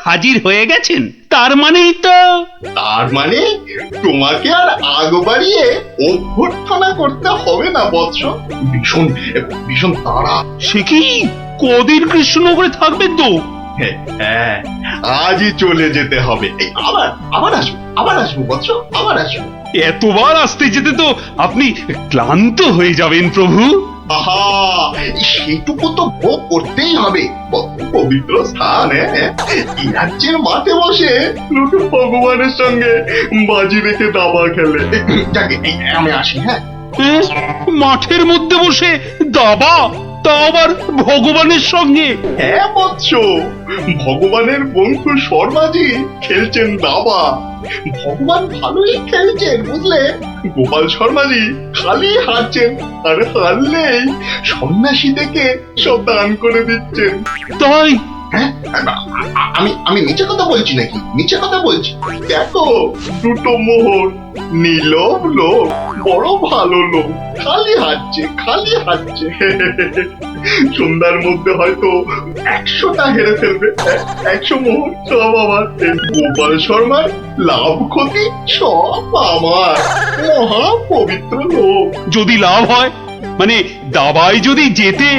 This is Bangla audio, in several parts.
হাজির হয়ে গেছেন, তার মানেই তো। তার মানে তোমাকে আর আগ বাড়িয়ে অভ্যর্থনা করতে হবে না বৎস। ভীষণ ভীষণ তাড়া। সে কি, কদিন কৃষ্ণনগরে থাকবেন তো? হ্যাঁ, আজই চলে যেতে হবে। এই আবার আবার আসবো বৎস, আবার আসবো। এতবার আসতে যেতে তো আপনি ক্লান্ত হয়ে যাবেন প্রভু। আহা, সেটুকু তো ভোগ করতেই হবে। পবিত্র স্থান, এই রাজ্যের মাঠে বসে লোকে ভগবানের সঙ্গে বাজি রেখে দাবা খেলে। যাকে আমি আসি। হ্যাঁ, মাঠের মধ্যে বসে দাবা, তা আবার ভগবানের সঙ্গে? হ্যাঁ বৎস, ভগবানের বন্ধু শর্মাজি খেলছেন দাবা। ভগবান ভালোই খেলছেন বুঝলে। গোপাল শর্মাজি খালি হারছেন, আর হারলেই সন্ন্যাসী থেকে সব দান করে দিচ্ছেন। তাই? হ্যাঁ, আমি আমি মিছে কথা বলছি নাকি? মিছে কথা বলছি? দেখো, দুটো মোহর, নীলব লোক, বড় ভালো লোক, খালি হাঁটছে। সন্ধ্যার মধ্যে হয়তো 100টা হেরে ফেলবে। 100 মোহর সব আমার। গোপাল শর্মার লাভ ক্ষতি সব আমার। মহা পবিত্র লোক। যদি লাভ হয়, মানে দাবায় যদি জেতে?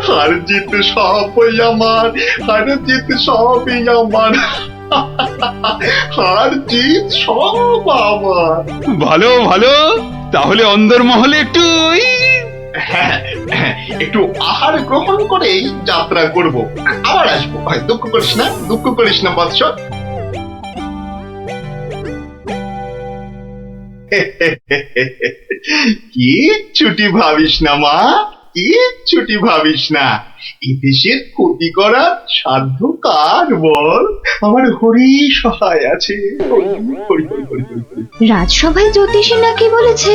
হার জিত সবই আমার, হার জিত সবই আমার, হার জিত সব আমার। ভালো ভালো, তাহলে অন্দরমহলে একটু হ্যাঁ, একটু আহার গ্রহণ করেই যাত্রা করব। আবার আসবো। দুঃখ করিস না বৎস। কিচ্ছুটি ভাবিস না মা, কিচ্ছুটি ভাবিস না। এই দেশের ক্ষতি করার সাধ্য কার বল? আমার হরি সহায় আছে। রাজসভায় জ্যোতিষী নাকি বলেছে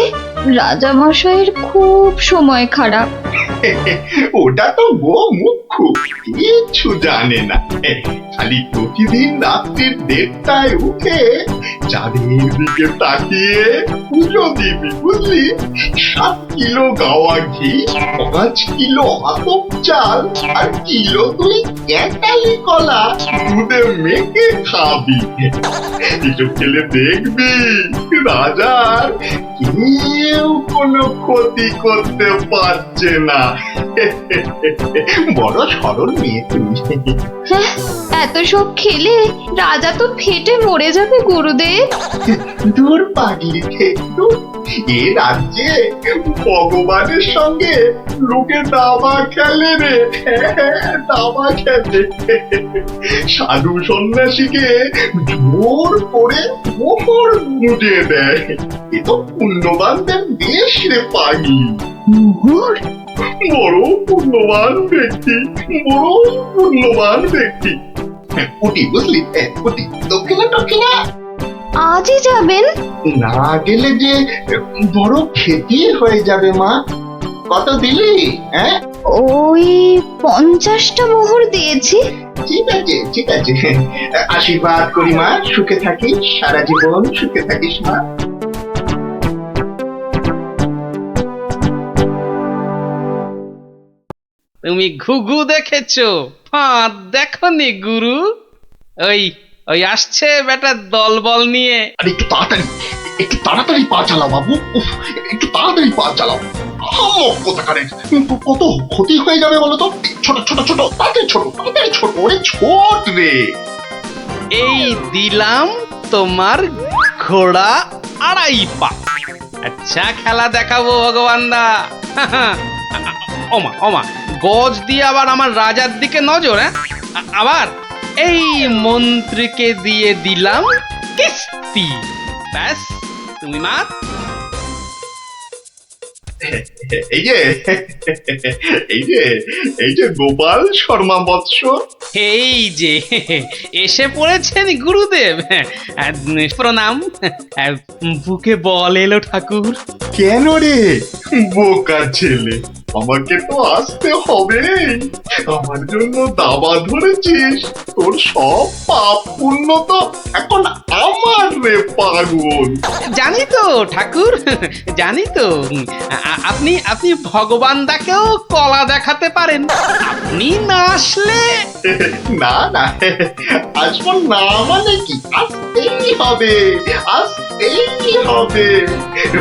রাজা মশাইয়ের খুব সময় খারাপ। ওটা তো গো মুখ্য, কিচ্ছু জানে না। খালি প্রতিদিন রাত্রির 1:30টায় উঠে চাঁদের দিকে তাকিয়ে পুজো দিবি বুঝলি। 7 কিলো গাওয়া ঘি, 5 কিলো আতপ চাল, আর কিলো 2 ক্যাটালি কলা দুধে মেখে খাবি। এসব খেলে দেখবি রাজার কেউ কোনো ক্ষতি করতে পারছে না। বড় সরল মেয়ে তুমি। হ্যাঁ, এত সব খেলে রাজা তো ফেটে মরে যাবে গুরুদেব। দূর পাগলি, দূর। এ রাজ্যে ভগবানের সঙ্গে লোকে দাবা খেলে রে। দাবা খেলে। সাধু সন্ন্যাসীকে জোর করে মোহর বুঝিয়ে দেয়। এ তো পুণ্যবানদের দেশ রে পাগলি। মোহর? বড় পুণ্যবান ব্যক্তি, বড় পুণ্যবান ব্যক্তি। পুটি বুঝলি, পুটি। দক্ষিণা আজই যাবেন? না গেলে যে বড় ক্ষতি হয়ে যাবে মা। কত দিলি? হ্যাঁ, ওই 50টা মোহর দিয়েছি। ঠিক আছে। আশীর্বাদ করি মা, সুখে থাকিস, সারা জীবন সুখে থাকিস মা। তুমি ঘুঘু দেখেছো, ফাঁদ দেখনি গুরু? ওই ওই আসছে বেটা দলবল নিয়ে। আর একটু তাড়াতাড়ি পা চালাও বাবু। উফ, একটু তাড়াতাড়ি পা চালাও। কোথাকারে কত ক্ষতি হয়ে যাবে বলো তো। ছোট তাড়াতাড়ি ছোট, ওরে ছোট রে। এই দিলাম তোমার ঘোড়া 2.5 পা। আচ্ছা খেলা দেখাবো ভগবান দা। ওমা গজ দিয়ে আবার আমার রাজার দিকে নজর। আবার এই মন্ত্রীকে দিয়ে দিলাম কিস্তি। ব্যাস, তুমি মাত। এই যে গোপাল শর্মা বৎস। এই যে এসে পড়েছেন গুরুদেব। প্রণাম। বুকে বল এলো ঠাকুর। কেন রে বোকা ছেলে, আমাকে তো আসতে হবে। আমার জন্য দাবা ধরেছিস, তোর সব পাপ পুণ্য তো এখন আমার রে পাগল। জানি তো ঠাকুর, জানি তো। আপনি আপনি ভগবান দাকেও কলা দেখাতে পারেন। আপনি না আসলে না না, আসবো না মানে কি, আসতেই হবে, আসতেই হবে।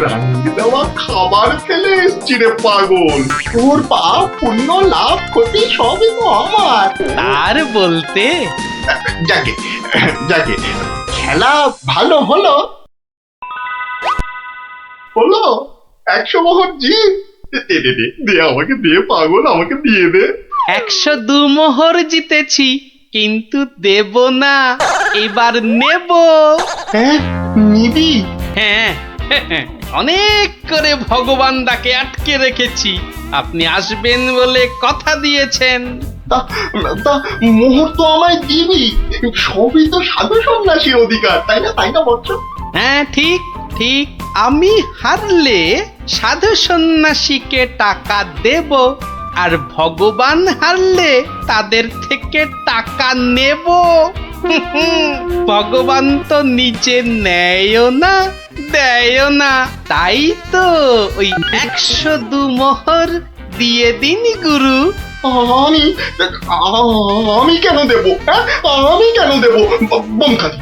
রান্না দেওয়া খাবার খেলে এসছি রে পাগল, তোর পাপ পুণ্য লাভ ক্ষতি সবই তো আমার। তার বলতে যাকে যাকে খেলা ভালো হলো হলো, 100 মোহর জিত। দে দে দে দে, আমাকে দে পাগল, আমাকে দিয়ে দে। 102 মোহর জিতেছি, কিন্তু দেব না, এবার নেব। হ্যাঁ, নিবি? হ্যাঁ, অনেক করে ভগবান দাকে আটকে রেখেছি। আপনি আসবেন বলে কথা দিয়েছেন। তা তা মোহর তো আমায় দিবি, সবই তো সাধু সন্ন্যাসীর অধিকার, তাই না, তাই না বচ্চ? হ্যাঁ, ঠিক ঠিক। আমি হারলে সাধু সন্ন্যাসীকে টাকা দেব, আর ভগবান হারলে তাদের থেকে টাকা নেব। ভগবান তো নিজে নেয়ও না, দেয়ও না, তাই তো ওই 102 মোহর দিয়ে দিন গুরু। আমি আমি কেন দেব? হ্যাঁ, আমি কেন দেব? বোমখালি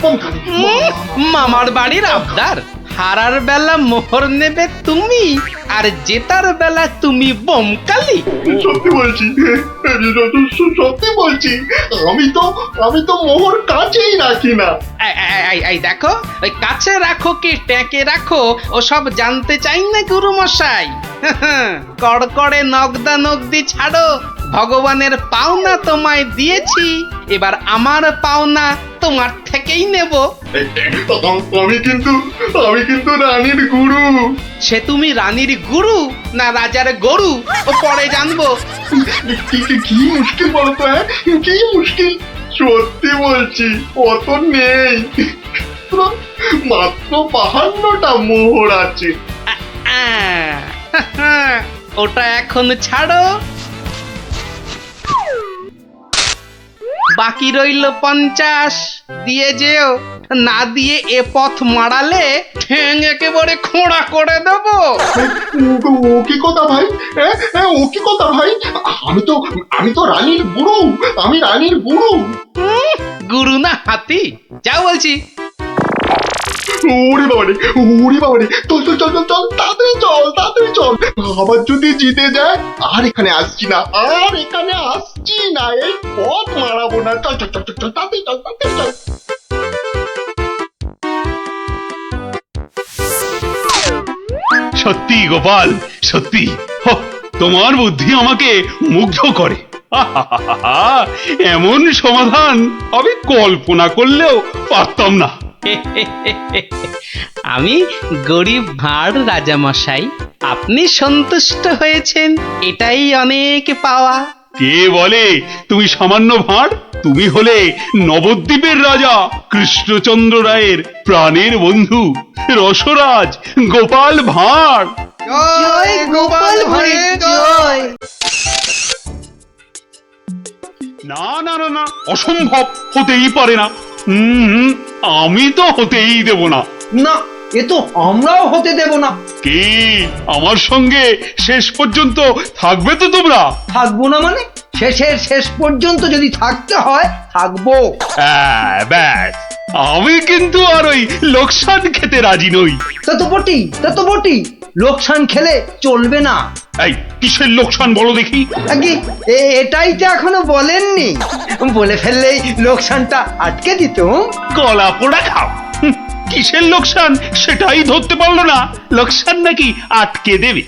বোমখালি। মামার বাড়ির আবদার, হারার বেলা মোহর নেবে তুমি, আর জেতার বেলা তুমি বোমকালি। সত্যি বলছি, সত্যি বলছি, আমি তো মোহর কাছেই রাখি না। এই দেখো, ওই কাছে রাখো কি ট্যাঁকে রাখো ওসব জানতে চাই না গুরু মশাই। কড়কড়ে নগদা নগদি ছাড়ো। ভগবানের পাওনা তোমায় দিয়েছি, এবার আমার পাওনা তোমার থেকেই নেব। আমি কিন্তু রানীর গুরু। সে তুমি রানীর গুরু না রাজার গরু, ও পরে জানবো। কি মুশকিল বলতো? হ্যাঁ, কি মুশকিল? সত্যি বলছি, অত নেই, মাত্র 52টা মোহর আছে। ওটা এখন ছাড়ো, বাকি রইল 50। দিয়ে যেও, না দিয়ে এ পথ মারালে ঠ্যাং একেবারে খোঁড়া করে দেবো। ও কি কথা ভাই? ও কি কথা ভাই? আমি তো রানীর গুরু, আমি রানীর গুরু। গুরু না হাতি, যা বলছি। ওরে বাবারে, ওরে বাবারে, চল চল চল চল চল, তাড়াতাড়ি চল। আবার যদি জিতে যায়, আর এখানে আসছি না, আর এখানে আসছি না, এই পথ মারাবো না। চল চল চল চল চল, তাড়াতাড়ি চল, তাড়াতাড়ি চল। সত্যি গোপাল, সত্যি তোমার বুদ্ধি আমাকে মুগ্ধ করে। এমন সমাধান আমি কল্পনা করলেও পারতাম না। আমি গরিব ভাঁড় রাজামশাই, আপনি সন্তুষ্ট হয়েছেন, এটাই অনেক পাওয়া। কে বলে তুমি সামান্য ভাঁড়? তুমি হলে নবদ্বীপের রাজা কৃষ্ণচন্দ্র রায়ের প্রাণের বন্ধু রসরাজ গোপাল ভাঁড়। জয় গোপাল ভাঁড়ের জয়। না না না না, অসম্ভব, হতেই পারে না। আমি তো হতেই দেব না। না, এ তো আমরাও হতে দেব না। কি আমার সঙ্গে শেষ পর্যন্ত থাকবে তো তোমরা? থাকবো না মানে? শেষের শেষ পর্যন্ত যদি থাকতে হয় থাকবো। হ্যাঁ, ব্যাস, আমি কিন্তু আর ওই লোকসান খেতে রাজি নই। তা তো বটি লোকসান খেলে চলবে না। এই কিসের লোকসান বলো দেখি? আগে এটাই তো এখনো বলেননি, বলে ফেললেই লোকসানটা আটকে দিত। গলা পোড়া খাও। কিসের লোকসান সেটাই ধরতে পারলো না, লোকসান নাকি আটকে দেবে।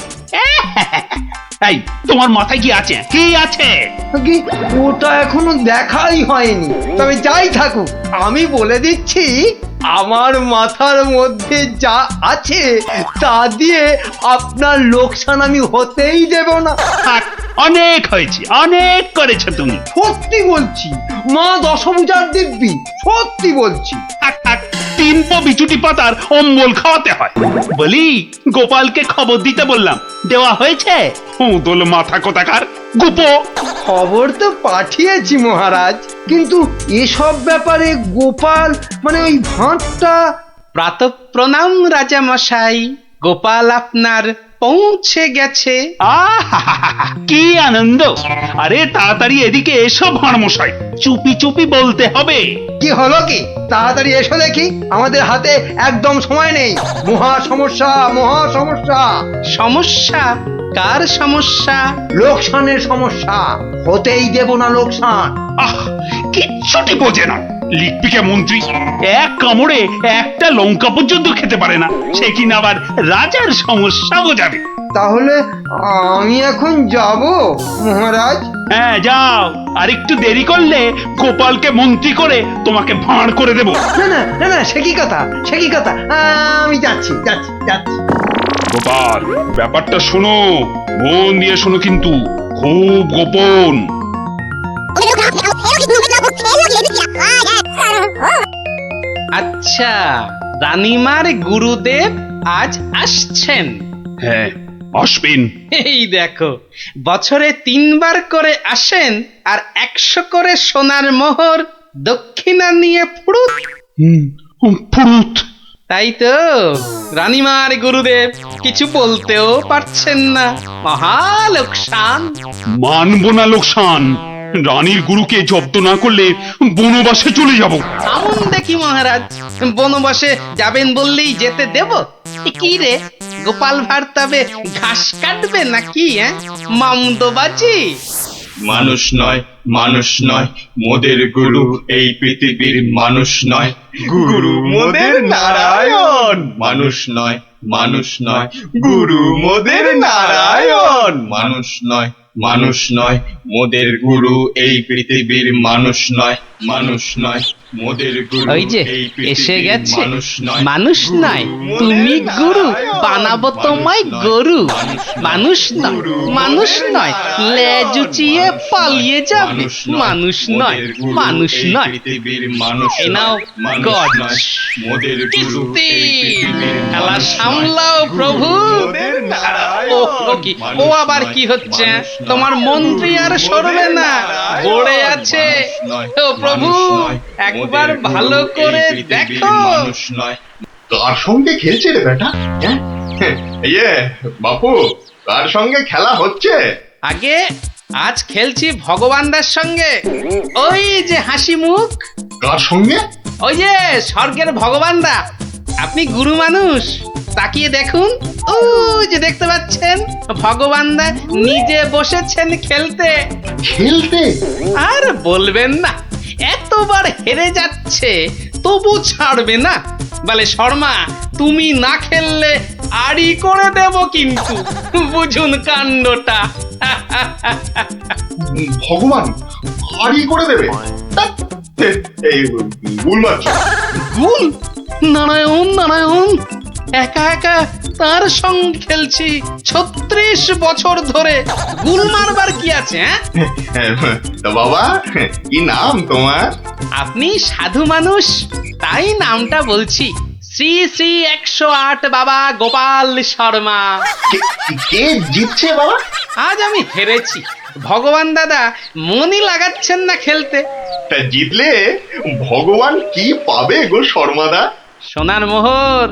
এই তোমার মাথায় কি আছে? কি আছে? আগে ওটা এখনো দেখাই হয়নি, তবে যাই থাকুক আমি বলে দিচ্ছি, আমার মাথার মধ্যে যা আছে তা দিয়ে আপনার লোকসান আমি হতেই দেব না। থাক, অনেক হয়েছে, অনেক করেছো তুমি। সত্যি বলছি, মা দশভুজার দিব্যি, সত্যি বলছি। থাক থাক, বিচুটি পাতার অম্বল খাওয়াতে হয়। বলি গোপালকে খবর দিতে বললাম, দেওয়া হয়েছে? দোল মাথা কোথাকার গুপো। খবর তো পাঠিয়েছি মহারাজ, কিন্তু এসব ব্যাপারে গোপাল মানে ওই ভাঁটটা। প্রাতঃ প্রণাম রাজা মশাই, গোপাল আপনার পৌঁছে গেছে। কি আনন্দ! আরে তাড়াতাড়ি এদিকে এসো ভাঁড় মশাই, চুপি চুপি বলতে হবে। কি হলো কি? তাড়াতাড়ি এসো দেখি, আমাদের হাতে একদম সময় নেই। মহা সমস্যা, মহা সমস্যা। সমস্যা? কার সমস্যা? লোকসানের সমস্যা, হতেই দেব না লোকসান। কিচ্ছুটি বোঝে না লিখপিকা মন্ত্রী, এক কামড়ে একটা লঙ্কা পর্যন্ত খেতে পারে না, সে কিনা আবার রাজার সমস্যা বোঝাবে। তাহলে আমি এখন যাব মহারাজ? হ্যাঁ যাও, আর একটু দেরি করলে গোপালকে মন্ত্রী করে তোমাকে ভাঁড় করে দেব। না না না না, সে কি কথা, সে কি কথা, আমি যাচ্ছি যাচ্ছি যাচ্ছি। গোপাল, ব্যাপারটা শোনো, মন দিয়ে শোনো, কিন্তু খুব গোপন। আচ্ছা, রানীমার গুরুদেব আজ আসছেন? হ্যাঁ, আসবেন। এই দেখো, বছরে 3 বার করে আসেন, আর 100 করে সোনার মোহর দক্ষিণা নিয়ে ফুরুত। ফুরুত। তাই তো, রানীমার গুরুদেব কিছু বলতেও পারছেন না, মহা লোকসান। মানবো না লোকসান, রানীর গুরুকে জব্দ না করলে বনবাসে চলে যাব। আমন দেখি মহারাজ, বনবাসে যাবেন বললেই যেতে দেব? কি রে, গোপাল ভাঁড় তবে ঘাস কাটবে নাকি? মামদোবাজি। মানুষ নয়, মানুষ নয়, মোদের গুরু এই পৃথিবীর মানুষ নয়, গুরু মোদের নারায়ণ। মানুষ নয়, মানুষ নয়, গুরু মোদের নারায়ণ। মানুষ নয়, মানুষ নয়, মোদের গুরু এই পৃথিবীর মানুষ নয়, মানুষ নয়, মোদের গুরু ওই যে এই এসে পৃথিবীর গেছে, মানুষ নয়, মানুষ নয়, তুমি গুরু, বানাবো তোমায় গরু। মানুষ নয়, মানুষ নয়, লেজ উঁচিয়ে পালিয়ে যাবে। মানুষ নয়, মানুষ নয়। পৃথিবীর মানুষ এ নাও মানুষ গজ। নয়, মোদের গুরু কিস্তি, এই পৃথিবীর খেলা মানুষ নয়। সামলাও প্রভু। মোদের নারায়ণ। ও কি, ও আবার কি হচ্ছে? তোমার মন্ত্রী আর সরবে না, পড়ে আছে। ও প্রভু, একবার ভালো করে দেখো। মানুষ নয়। কার সঙ্গে খেলছে রে বেটা? ইয়ে বাপু, কার সঙ্গে খেলা হচ্ছে? আগে আজ খেলছি ভগবানদার সঙ্গে। ওই যে হাসি মুখ, কার সঙ্গে? ওই যে স্বর্গের ভগবানদা। আপনি গুরু মানুষ, তাকিয়ে দেখুন, ও যে দেখতে পাচ্ছেন, ভগবানদা নিজে বসেছেন খেলতে। খেলতে? আর বলবেন না, এতবার হেরে যাচ্ছে তবু ছাড়বে না। বলে, শর্মা তুমি না খেললে আড়ি করে দেব কিন্তু, বুঝুন কাণ্ডটা। ভগবান হারি করে দেবে? ধ্যাৎ, এই ভুল মারছো। গুল? নারায়ণ নারায়ণ, একা একা তার সঙ্গে খেলছি 36 বছর ধরে, গুল মারবার কি আছে? তা বাবা, কি নাম তোমার? আপনি সাধু মানুষ, তাই নামটা বলছি। শ্রী শ্রী 108 বাবা গোপাল শর্মা। কে জিতছে বাবা? আজ আমি হেরেছি, ভগবান দাদা মনই লাগাচ্ছেন না খেলতে। তা জিতলে ভগবান কি পাবে গো শর্মাদা? সোনার মোহর।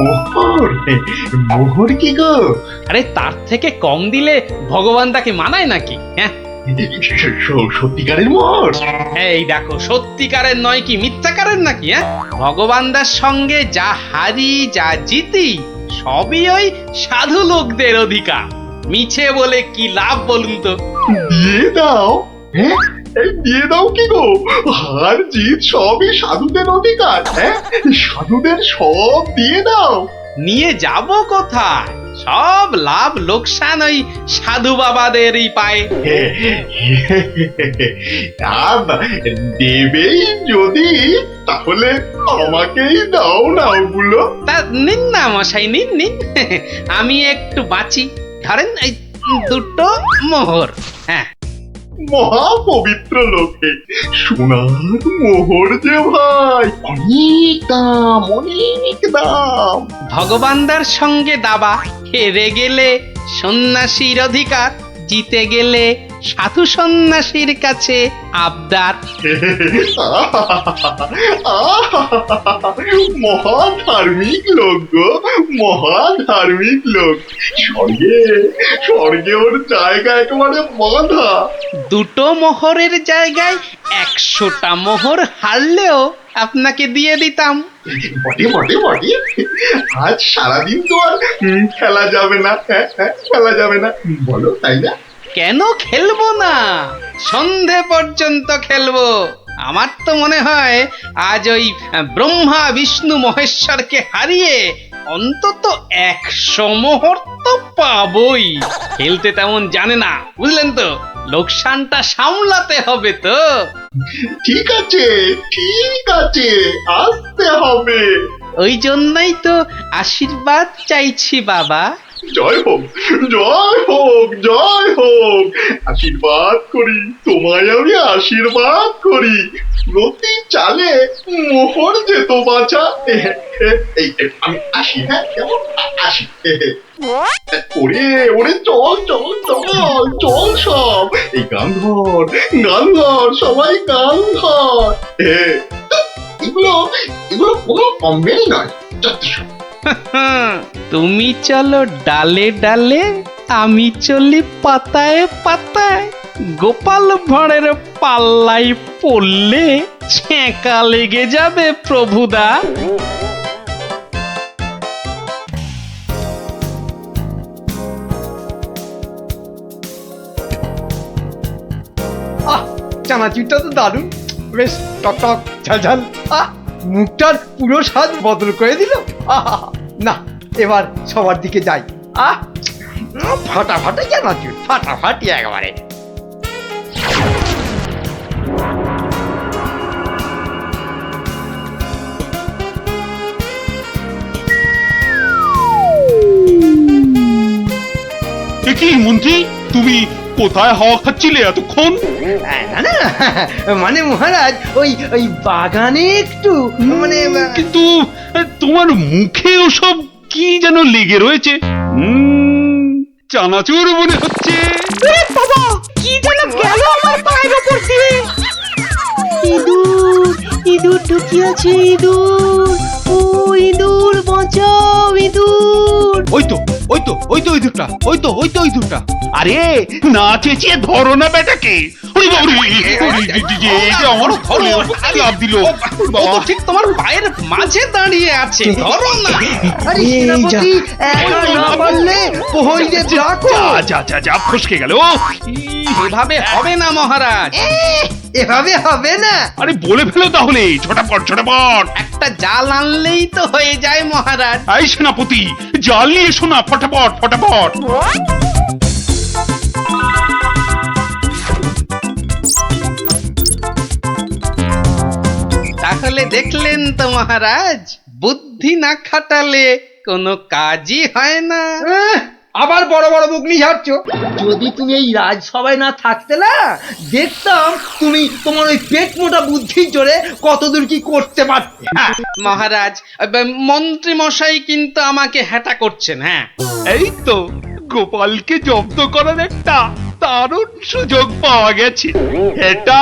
মোহর? মোহর কি গো? আরে তার থেকে কম দিলে ভগবান তাকে মানায় নাকি? সত্যিকারের মোহর? এই দেখো, সত্যিকারের নয় কি মিথ্যাকারের নাকি? ভগবানদার সঙ্গে যা হারি যা জিতি সবই ওই সাধু লোকদের অধিকার। মিছে বলে কি লাভ বলুন তো? দিয়ে দাও। হ্যাঁ, এই দিয়ে দাও কি গো? হার জিত সবই সাধুদের অধিকার। হ্যাঁ, সাধুদের সব দিয়ে দাও। নিয়ে যাব কোথায়? সব লাভ লোকসান ওই সাধু বাবাদেরই পায়। দেবেই যদি, তাহলে আমাকেই দাও না ওগুলো। তা নিন না মশাই, নিন নিন, আমি একটু বাঁচি। ধরেন এই 2টো মোহর। হ্যাঁ, মহা পবিত্র লোকে সোনার মোহর যে ভাই অনেক দাম, অনেক দাম। ভগবানদার সঙ্গে দাবা, হেরে গেলে সন্ন্যাসীর অধিকার, জিতে গেলে সাধু সন্ন্যাসীর কাছে আবদার। মহা ধার্মিক লোক গো, মহা ধার্মিক লোক। স্বর্গে স্বর্গে ওর জায়গা একেবারে বাঁধা। দুটো মোহরের জায়গায় 100টা মোহর হারলেও আপনাকে দিয়ে দিতাম। বটে বটে বটে, আজ সারাদিন তো আর খেলা যাবে না, খেলা যাবে না, বলো তাই না? কেন খেলবো না? সন্ধে পর্যন্ত খেলবো। আমার তো মনে হয় আজ ওই ব্রহ্মা বিষ্ণু মহেশ্বরকে হারিয়ে অন্তত 100 মোহর তো পাবই। খেলতে তেমন জানে না, বুঝলেন তো? লোকসানটা সামলাতে হবে তো। ঠিক আছে, ঠিক আছে, আসতে হবে। ওই জন্যই তো আশীর্বাদ চাইছি বাবা। জয় হোক, জয় হোক, জয় হোক। আশীর্বাদ করি, তোমায় আমি আশীর্বাদ করি। প্রতি চালে মোহর যেত বাঁচা। এই আমি আসি, হ্যাঁ, কেমন আসি। ওরে ওরে, চল চল চল চল সব। এই গান ধর, গান ধর, সবাই গান ধর। এগুলো এগুলো কোনো কমেই নয়, যথেষ্ট। তুমি চলো ডালে ডালে, আমি চলি পাতায় পাতায়। গোপাল ভাঁড়ের পাল্লাই পড়লে ছেঁকা লেগে যাবে প্রভুদা। আহ, চানাচুরটা তো দারুণ, বেশ টক টক ঝাল ঝাল। আহ, মুখটার পুরো স্বাদ বদল করে দিল। আহা, না, এবার সবার দিকে যাই। আহ, ফাটাফাটি চানাচুর, ফাটাফাটি একেবারে। এ কি মন্ত্রী, তুমি কোথায় হাওয়া খাচ্ছিলে এতক্ষণ? না না, মানে মহারাজ ওই ওই বাগানে একটু মানে কিন্তু তোমার মুখে ওসব কি যেন লেগে রয়েছে। চানাচুর মনে হচ্ছে। বাবা, কি যেন গেল আমার পায়ের উপর দিয়ে। ইঁদুর, ইঁদুর ঢুকিয়াছে, ইঁদুর। ও ইঁদুর, বাঁচাও ইঁদুর। ওই তো ওই তো ওই তো ইঁদুরটা, ওই তো ওই তো ইঁদুরটা। আরে না চেঁচিয়ে ধরো না বেটাকে। ওরে বাবা রে, ওরে এই যে আমার ঘরে লাফ দিল। ও তো ঠিক তোমার পায়ের মাঝে দাঁড়িয়ে আছে, ধরো না। আরে এই সেনাপতি, একা না পারলে প্রহরীদের ডাকো। যা যা যা যা, ফসকে গেল। এভাবে হবে না মহারাজ। এভাবে হবে না। আরে বলে ফেলো তাহলে, ঝটাপট ঝটাপট। একটা জাল আনলেই তো হয়ে যায় মহারাজ। এই সেনাপতি, জাল নিয়ে এসো না, ফটাফট ফটাফট। তাহলে দেখলেন তো মহারাজ, বুদ্ধি না খাটালে কোনো কাজই হয় না। আবার বড় বড় বকনি ঝাড়ছ। যদি তুমি এই রাজসভায় না থাকতে না, দেখতাম তুমি তোমার ওই পেট মোটা বুদ্ধির জোরে কতদূর কি করতে পারতে। মহারাজ, মন্ত্রী মশাই কিন্তু আমাকে হ্যাটা করছেন। হ্যাঁ, এই তো গোপালকে জব্দ করার একটা দারুণ সুযোগ পাওয়া গেছে। এটা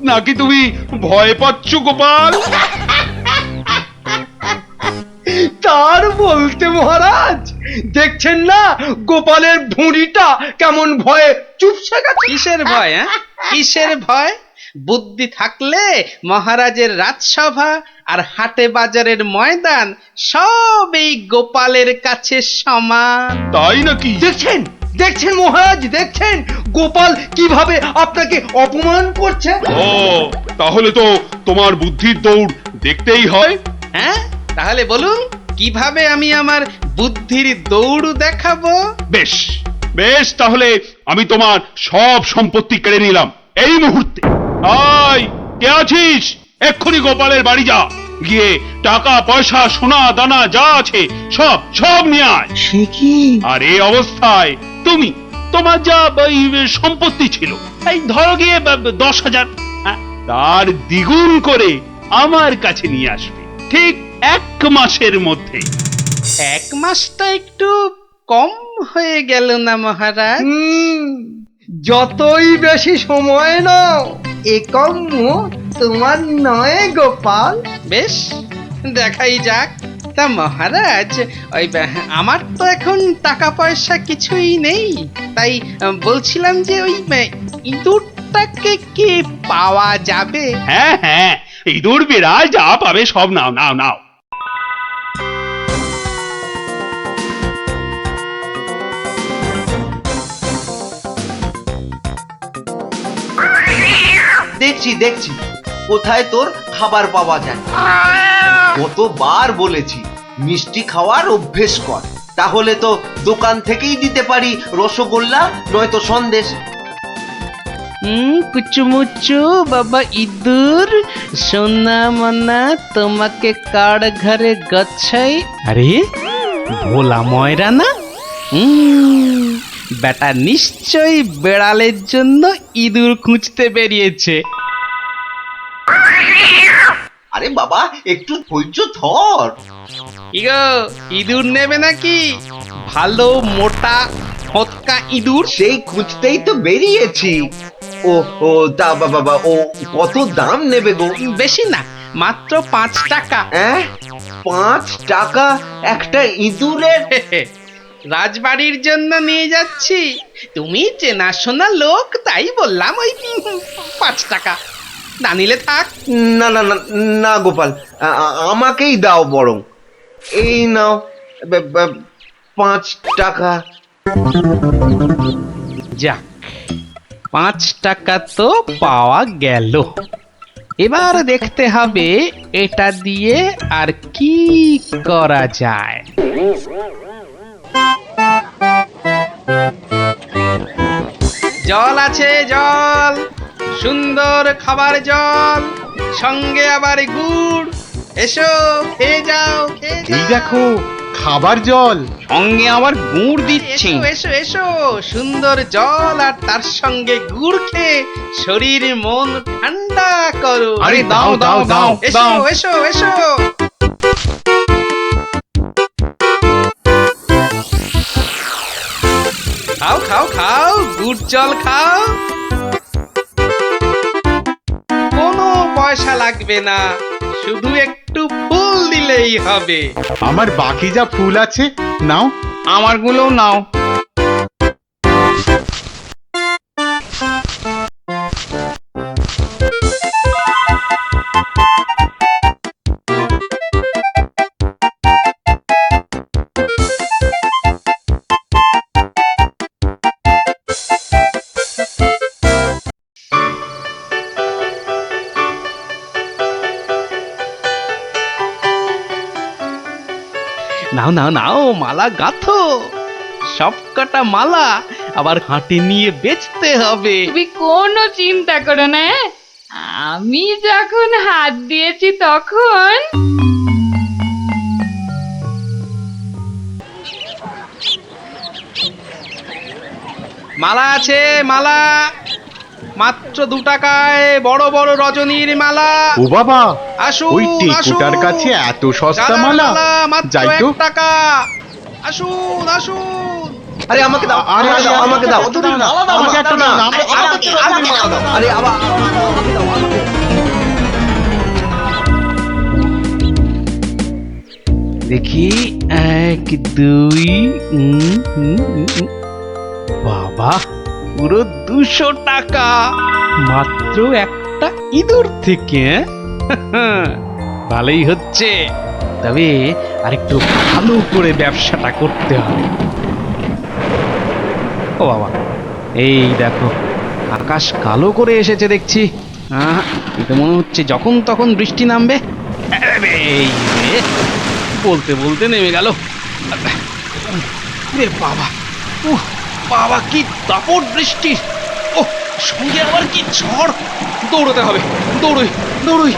নাকি তুমি ভয় পাচ্ছ গোপাল? তার বলতে মহারাজ, দেখছেন না গোপালের ভুঁড়িটা কেমন ভয়ে চুপসে গেছে। কিসের ভয়? হ্যাঁ, কিসের ভয়? বুদ্ধি থাকলে মহারাজের রাজসভা আর হাটে বাজারের ময়দান সব এই গোপালের কাছে সমান। তাই নাকি? দেখছেন দেখছেন মহারাজ, দেখছেন গোপাল কিভাবে আপনাকে অপমান করছে। ও, তাহলে তো তোমার বুদ্ধির দৌড় দেখতেই হয়। হ্যাঁ, তাহলে বলুন কিভাবে আমি আমার বুদ্ধির দৌড় দেখাবো? বেশ বেশ, তাহলে আমি তোমার সব সম্পত্তি কেড়ে নিলাম এই মুহূর্তে। আয়, কে আছিস? এক্ষুনি গোপালের বাড়ি যা, গিয়ে টাকা পয়সা সোনা দানা যা আছে সব সব নিয়ে আয়। সে কি? আর এই অবস্থায় তুমি তোমার যা ওই সম্পত্তি ছিল, এই ধরো গিয়ে 10,000, তার দ্বিগুণ করে আমার কাছে নিয়ে আসবে, ঠিক 1 মাসের মধ্যে। 1 মাসটা একটু কম হয়ে গেল না মহারাজ? যতই বেশি সময় নাও এ কাম্য তোমার নয় গোপাল। বেশ, দেখাই যাক। তা মহারাজ, ওই আমার তো এখন টাকা পয়সা কিছুই নেই, তাই বলছিলাম যে ওই ইঁদুরটাকে কি পাওয়া যাবে? হ্যাঁ হ্যাঁ, ইঁদুর বিড়াল যা পাবে সব নাও নাও নাও। দেখছি দেখছি কোথায় তোর খাবার পাওয়া যায়। কতবার বলেছি মিষ্টি খাওয়ার অভ্যেস কর, তাহলে তো দোকান থেকেই দিতে পারি রসগোল্লা নয়তো সন্দেশ। কুচুমুচু বাবা ইঁদুর, সোনা মনা তোমাকে কার ঘরে গচ্ছাই। আরে ভোলা ময়রা না? বেটা নিশ্চয়ই বেড়ালের জন্য ইঁদুর খুঁজতে বেরিয়েছে। আরে বাবা একটু ধৈর্য ধর। কি গো, ইঁদুর নেবে নাকি? ভালো মোটা হতকা ইঁদুর। সেই খুঁজতেই তো বেরিয়েছি। ও ও তা বাবা ও কত দাম নেবে গো? বেশি না, মাত্র 5 টাকা। 5 টাকা একটা ইঁদুরের? রাজবাড়ির জন্য নিয়ে যাচ্ছি, তুমি চেনাশোনা লোক তাই বললাম ওই 5 টাকা, না নিলে থাক। না না না না গোপাল, আমাকেই দাও বরং। এই নাও 5 টাকা। যাক, 5 টাকা তো পাওয়া গেল। এবার দেখতে হবে এটা দিয়ে আর কি করা যায়। জল আছে, জল, সুন্দর খাবার জল, সঙ্গে আবার গুড়। এসো খেয়ে যাও, খেয়ে যাও। এই দেখো খাবার জল, সঙ্গে আবার গুড় দিচ্ছি। এসো এসো এসো, সুন্দর জল আর তার সঙ্গে গুড় খেয়ে শরীর মন ঠান্ডা করো। আরে দাও দাও দাও এসো দাও। এসো এসো। খাও খাও খাও, গুড় জল খাও। কোনো পয়সা লাগবে না, শুধু একটু ফুল দিলেই হবে। আমার বাকি যা ফুল আছে নাও। আমারগুলোও নাও। নাও নাও নাও, মালা গাঁথো, সব কটা মালা আবার হাটে নিয়ে বেচতে হবে। তুমি কোনো চিন্তা করো না, আমি যখন হাত দিয়েছি তখন। মালা আছে, মালা মাত্র 2 টাকায়, বড় বড় রজনীর মালা। ও বাবা, আসুন ওই টেকুটার আসুন। কাছে এত সস্তা গাঁদা মালা? মাত্র যাই তো। 1 টাকা। আসুন আসুন। আরে আমাকে দাও, আরে, আমাকে দাও, আমাকে দাও। আমাকে একটা দাও না। আরে, আমাকে দাও। আরে আবার আমাকে দাও, আমাকে দাও। দেখি 1 2, বাবা পুরো 200 টাকা মাত্র একটা ইঁদুর থেকে। ভালোই হচ্ছে, তবে আরেকটু ভালো করে ব্যবসাটা করতে হবে। ও বাবা, এই দেখো আকাশ কালো করে এসেছে দেখছি। এটা মনে হচ্ছে যখন তখন বৃষ্টি নামবে। এই রে, বলতে বলতে নেমে গেল। রে বাবা, বাবা কি দাপট বৃষ্টি! ও সঙ্গে আবার কি ঝড়! দৌড়তে হবে, দৌড়ই দৌড়ই।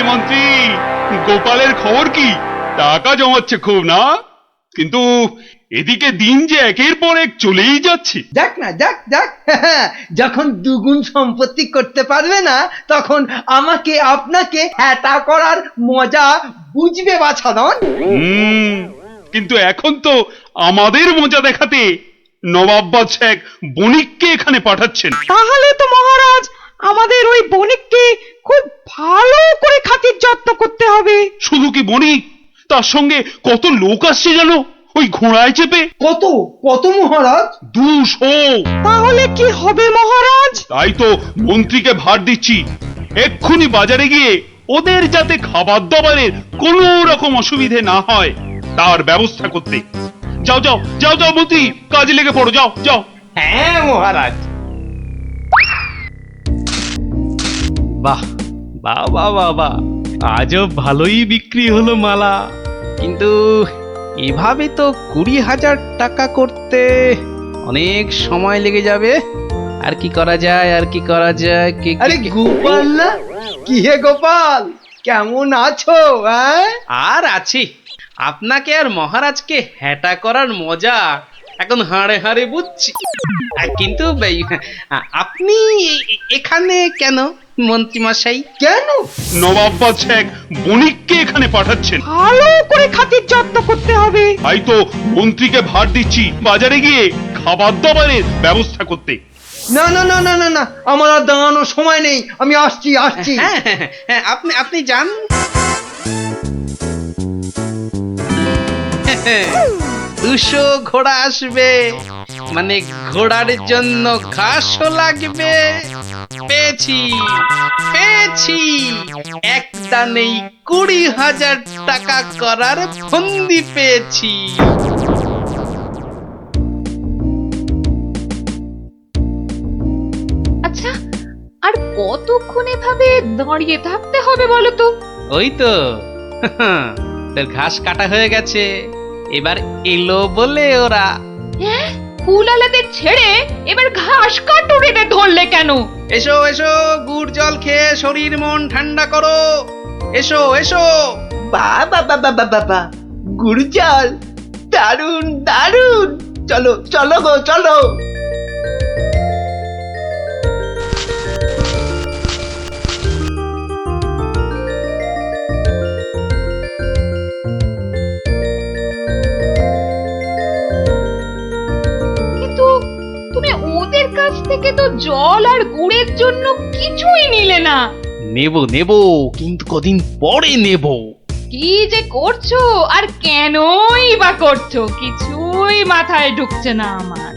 মন্ত্রী, গোপালের খবর কি? টাকা জমাচ্ছে খুব না? কিন্তু এদিকে দিন যে একের পর এক চলেই যাচ্ছে। যাক না, যাক যাক। যখন দুগুণ সম্পত্তি করতে পারবে না, তখন আমাকে আপনাকে হ্যাটা করার মজা বুঝবে বাছাধন। কিন্তু এখন তো আমাদের মজা দেখাতে নবাব বাদশাহ এক বণিককে এখানে পাঠাচ্ছেন। তাহলে তো মহারাজ আমাদের ওই বণিককে খুব ভালো করে খাতির যত্ন করতে হবে। শুধু কি বণিক, তার সঙ্গে কত লোক আসছে জানো, ওই ঘোড়ায় চেপে। কত কত মহারাজ? 200। তাহলে কি হবে মহারাজ? তাই তো মন্ত্রীকে ভার দিচ্ছি, এক্ষুনি বাজারে গিয়ে ওদের যাতে খাবার দাবারের কোনো রকম অসুবিধে না হয় তার ব্যবস্থা করতে। যাও যাও যাও যাও মন্ত্রী, কাজে লেগে পড়ো, যাও যাও। হ্যাঁ মহারাজ। বাহ বাহ বাহ বাহ বাহ, আজও ভালোই বিক্রি হলো মালা। কিন্তু এভাবে তো 20,000 টাকা করতে অনেক সময় লেগে যাবে। আর কি করা যায়, আর কি করা যায়? আরে গোপাল না? কি হে গোপাল, কেমন আছো? আর আছি। আপনাকে আর মহারাজকে হ্যাটা করার মজা এখন হাড়ে হাড়ে বুঝছি। কিন্তু আপনি এখানে কেন মন্ত্রী মশাই? কেন? নবাব বাদশাহ এক বণিককে এখানে পাঠাচ্ছেন। ভালো করে খাতির যত্ন করতে হবে। তাই তো মন্ত্রীকে ভার দিচ্ছি বাজারে গিয়ে খাবার দাবারের ব্যবস্থা করতে। না না না না না না, আমার আর দাঁড়ানোর সময় নেই, আমি আসছি আসছি। হ্যাঁ হ্যাঁ হ্যাঁ, আপনি যান। 200 ঘোড়া আসবে, মানে ঘোড়ার জন্য ঘাসও লাগবে। পেয়েছি পেয়েছি, এক দানেই 20,000 টাকা করার ফন্দি পেয়েছি। আচ্ছা, আর কতক্ষণ এভাবে দাঁড়িয়ে থাকতে হবে বলো তো? ওই তো তোর ঘাস কাটা হয়ে গেছে, এবার এলো বলে ওরা। হ্যাঁ, ফুল আলাদের ছেড়ে এবার ঘাস কাটুরিতে ধরলে কেন? এসো এসো, গুড় জল খেয়ে শরীর মন ঠান্ডা করো। এসো এসো। বাবা বাবা বাবা, গুড় জল, দারুন দারুন। চলো চলো গো চলো। কিন্তু তুমি ওদের কাছ থেকে তো জল আর গুড়ের জন্য কিছুই নিলে না। নেব নেব, কিন্তু কদিন পরে নেব। কি যে করছো আর কেনই বা করছো, কিছুই মাথায় ঢুকছে না আমার।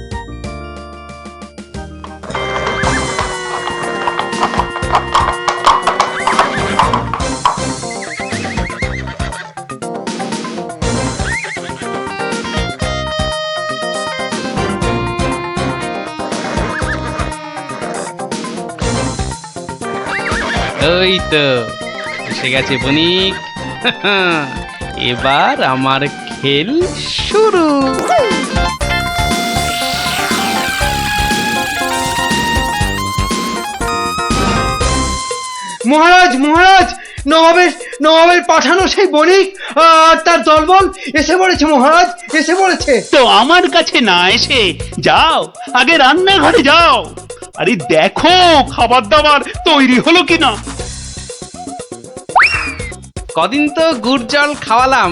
ওই তো এসে গেছে বণিক। এবার আমার খেল শুরু। মহারাজ মহারাজ, নবাবের পাঠানো সেই বণিক আর তার দলবল এসে পড়েছে মহারাজ, এসে পড়েছে। তো আমার কাছে না এসে যাও আগে রান্নাঘরে যাও, আরে দেখো খাবার দাবার তৈরি হলো কিনা। কদিন তো গুড় জল খাওয়ালাম,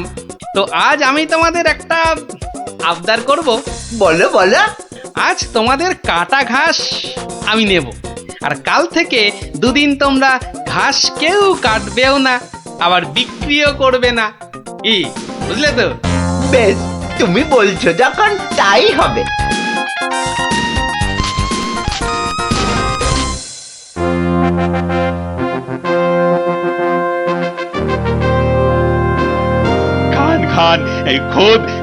তো আজ আমি তোমাদের একটা আবদার করব। বলো বলো। আজ তোমাদের কাটা ঘাস আমি নেব, আর কাল থেকে 2 দিন তোমরা ঘাস কেউ কাটবেও না, আবার বিক্রিও করবে না। কি বুঝলে তো? বেশ, তুমি বলছো যখন তাই হবে। খান খান, এই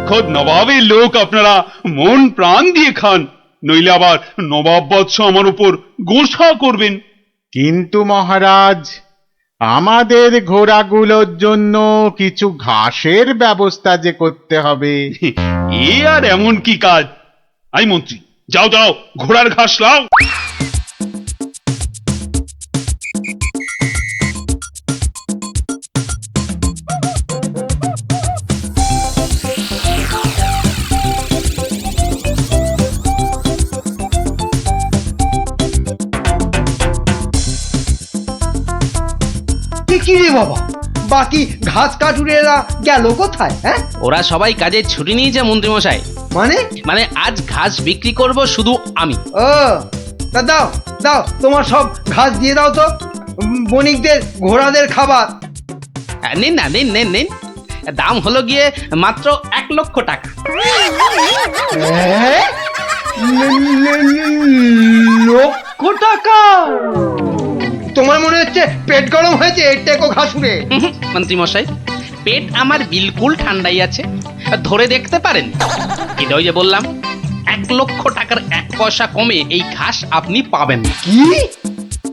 খোদ নবাবের লোক, আপনারা মন প্রাণ দিয়ে খান, নইলে আবার নবাব বাদশাহ আমার উপর গোসা করবেন। কিন্তু মহারাজ, আমাদের ঘোড়াগুলোর জন্য কিছু ঘাসের ব্যবস্থা যে করতে হবে। এ আর এমন কি কাজ? আই মন্ত্রী, যাও যাও ঘোড়ার ঘাস লাও। রে বাবা, বাকি ঘাস কাটুরেরা গেল কোথায়? হ্যাঁ, ওরা সবাই কাজের ছুটি নিয়েছে মন্ত্রীমশাই। মানে? মানে আজ ঘাস বিক্রি করব শুধু আমি। ও, তা দাও দাও, তোমার সব ঘাস দিয়ে দাও তো, বণিকদের ঘোড়াদের খাবার। নিন না, নিন নিন নিন। দাম হলো গিয়ে মাত্র 1,00,000 টাকা। লক্ষ টাকা? তোমার মনে হচ্ছে পেট গরম হয়েছে টেকো ঘাসুরে? মন্ত্রীমশাই, পেট আমার বিলকুল ঠান্ডাই আছে, ধরে দেখতে পারেন। কিন্তু ওই যে বললাম, 1,00,000 টাকার 1 পয়সা কমে এই ঘাস আপনি পাবেন না। কি?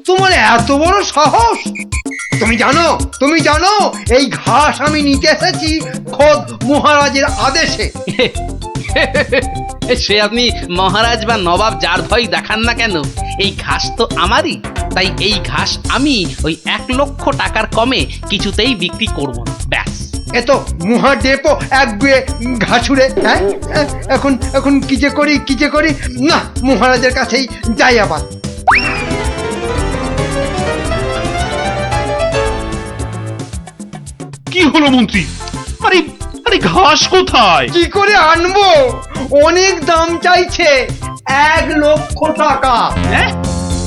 তোমার এত বড় সাহস? তুমি জানো এই ঘাস আমি নিতে এসেছি খোদ মহারাজের আদেশে। সে আপনি মহারাজ বা নবাব যার ভয় দেখান না কেন, এই ঘাস তো আমারই। তাই এই ঘাস আমি ওই 1,00,000 টাকার কমে কিছুতেই বিক্রি করব না, ব্যাস। এ তো মুহা ডেপো একগুয়ে ঘাসুরে। হ্যাঁ, এখন কি যে করি না, মহারাজের কাছেই যাই আবার। কি হলো মন্ত্রী? আরে আরে ঘাস কোথায়? কি করে আনবো? অনেক দাম চাইছে, 1,00,000 টাকা। হ্যাঁ,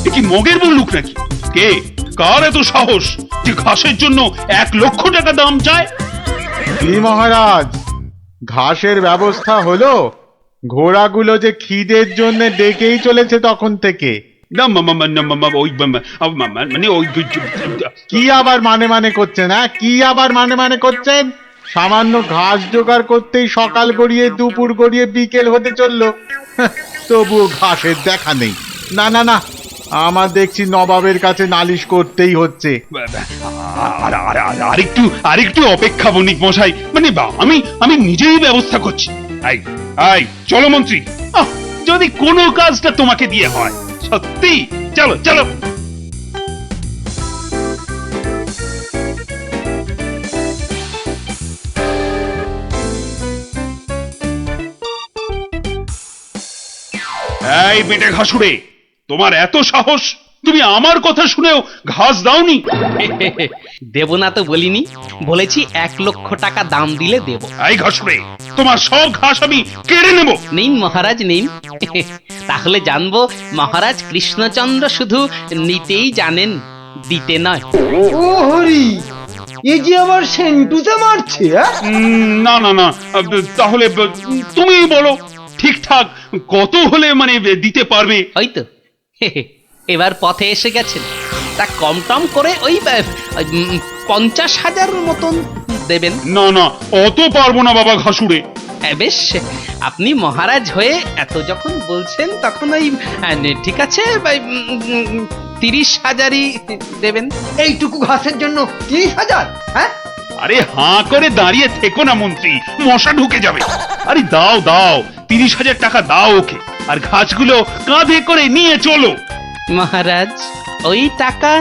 এ কি মগের বললুক নাকি? কে, কার এত সাহস যে ঘাসের জন্য 1,00,000 টাকা দাম চায়? কি মহারাজ, ঘাসের ব্যবস্থা হলো? ঘোড়াগুলো যে খিদের জন্য ডেকেই চলেছে তখন থেকে। না ওই মানে ওই কি আবার মানে করছেন? হ্যাঁ, কি আবার মানে করছেন? সামান্য ঘাস জোগাড় করতেই সকাল গড়িয়ে দুপুর গড়িয়ে বিকেল হতে চললো, তবুও ঘাসের দেখা নেই। না না না, আমার দেখছি নবাবের কাছে নালিশ করতেই হচ্ছে। আরেকটু অপেক্ষা বণিক মশাই, মানে আমি নিজেই ব্যবস্থা করছি। আই চলো মন্ত্রী, যদি কোনো কাজটা তোমাকে দিয়ে হয়, সত্যি চলো চলো। এই বেটে ঘাসুরে, তোমার এত সাহস, তুমি আমার কথা শুনেও ঘাস দাওনি? দেব না তো বলিনি, বলেছি 1,00,000 টাকা দাম দিলে দেব। এই ঘাসুরে, তোমার সব ঘাস আমি কেড়ে নেব। নিন মহারাজ নিন, তাহলে জানবো মহারাজ কৃষ্ণচন্দ্র শুধু নিতেই জানেন, দিতে নয়। ও হরি, এ যে আবার সেন্টুতে মারছে। না না না, তাহলে তুমি বলো ঠিকঠাক কত হলে মানে দিতে পারবে? ওই তো এবার পথে এসে গেছেন, তা কম টম করে ওই 50,000 মতন দেবেন। না না, অত পারবো না বাবা ঘাসুরে। বেশ, আপনি মহারাজ হয়ে এত যখন বলছেন তখন ওই ঠিক আছে 30,000ই দেবেন। এইটুকু ঘাসের জন্য 30,000? হ্যাঁ, আরে হাঁ করে দাঁড়িয়ে থেকো না মন্ত্রী, মশা ঢুকে যাবে। আরে দাও দাও, 30,000 টাকা দাও ওকে, আর ঘাসগুলো কাঁধে করে নিয়ে চলো। মহারাজ, ওই টাকা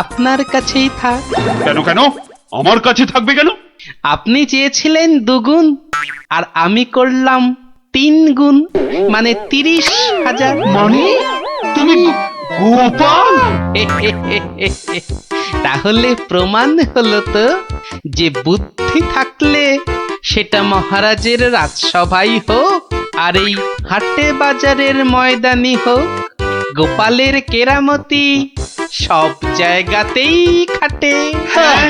আপনার কাছেই থাক। কেন কেন আমার কাছে থাকবে কেন? আপনি চেয়েছিলেন 2 গুণ, আর আমি করলাম 3 গুণ, মানে 30,000। মানে তুমি গোপাল? তাহলে প্রমাণ হলো তো যে বুদ্ধি থাকলে সেটা মহারাজের রাজসভাই হোক আর এই হাটে বাজারের ময়দানি হোক, গোপালের কেরামতি সব জায়গাতেই খাটে। হ্যাঁ